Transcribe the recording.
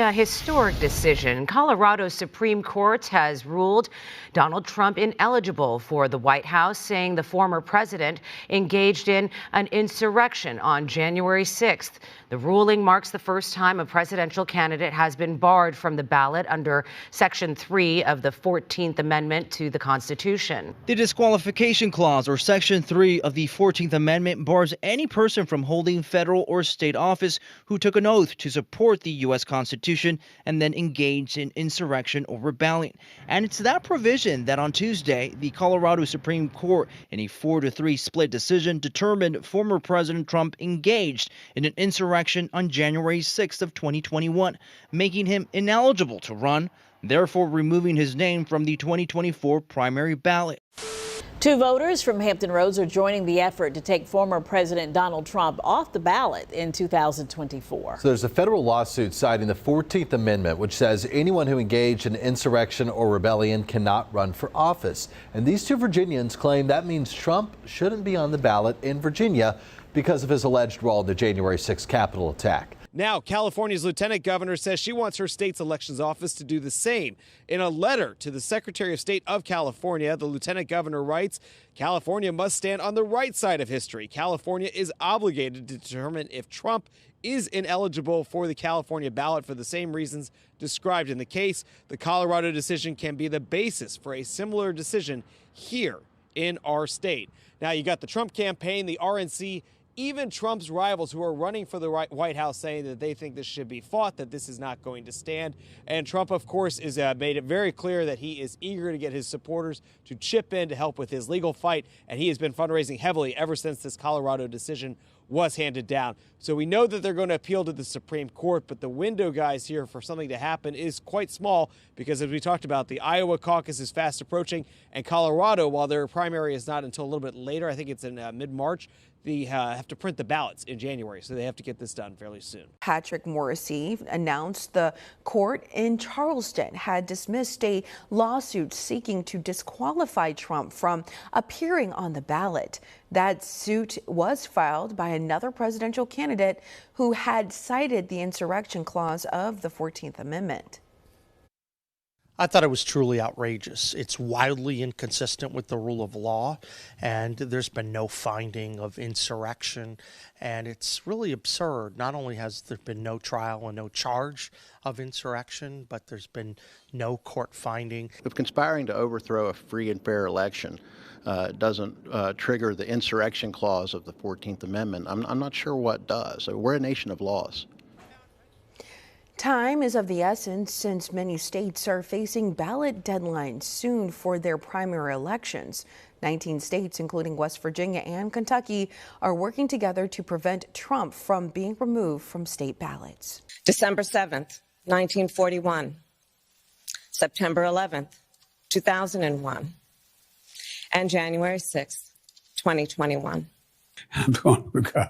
A historic decision. Colorado's Supreme Court has ruled Donald Trump ineligible for the White House, saying the former president engaged in an insurrection on January 6th. The ruling marks the first time a presidential candidate has been barred from the ballot under Section 3 of the 14th Amendment to the Constitution. The disqualification clause, or Section 3 of the 14th Amendment, bars any person from holding federal or state office who took an oath to support the U.S. Constitution and then engaged in insurrection or rebellion. And it's that provision that on Tuesday, the Colorado Supreme Court, in a 4-3 split decision, determined former President Trump engaged in an insurrection on January 6th of 2021, making him ineligible to run, therefore removing his name from the 2024 primary ballot. 2 voters from Hampton Roads are joining the effort to take former President Donald Trump off the ballot in 2024. So there's a federal lawsuit citing the 14th Amendment, which says anyone who engaged in insurrection or rebellion cannot run for office. And these 2 Virginians claim that means Trump shouldn't be on the ballot in Virginia because of his alleged role in the January 6th Capitol attack. Now, California's lieutenant governor says she wants her state's elections office to do the same. In a letter to the Secretary of State of California, the lieutenant governor writes, California must stand on the right side of history. California is obligated to determine if Trump is ineligible for the California ballot for the same reasons described in the case. The Colorado decision can be the basis for a similar decision here in our state. Now, you got the Trump campaign, the RNC, even Trump's rivals who are running for the White House saying that they think this should be fought, that this is not going to stand. And Trump, of course, is made it very clear that he is eager to get his supporters to chip in to help with his legal fight. And he has been fundraising heavily ever since this Colorado decision was handed down. So we know that they're going to appeal to the Supreme Court, but the window, guys, here for something to happen is quite small because, as we talked about, the Iowa caucus is fast approaching, and Colorado, while their primary is not until a little bit later, I think it's in mid-March, they have to print the ballots in January, so they have to get this done fairly soon. Patrick Morrissey announced the court in Charleston had dismissed a lawsuit seeking to disqualify Trump from appearing on the ballot. That suit was filed by another presidential candidate who had cited the insurrection clause of the 14th Amendment. I thought it was truly outrageous. It's wildly inconsistent with the rule of law, and there's been no finding of insurrection, and it's really absurd. Not only has there been no trial and no charge of insurrection, but there's been no court finding. If conspiring to overthrow a free and fair election doesn't trigger the insurrection clause of the 14th Amendment, I'm not sure what does. So we're a nation of laws. Time is of the essence since many states are facing ballot deadlines soon for their primary elections. 19 states, including West Virginia and Kentucky, are working together to prevent Trump from being removed from state ballots. December 7th, 1941. September 11th, 2001. And January 6th, 2021. I'm going to go.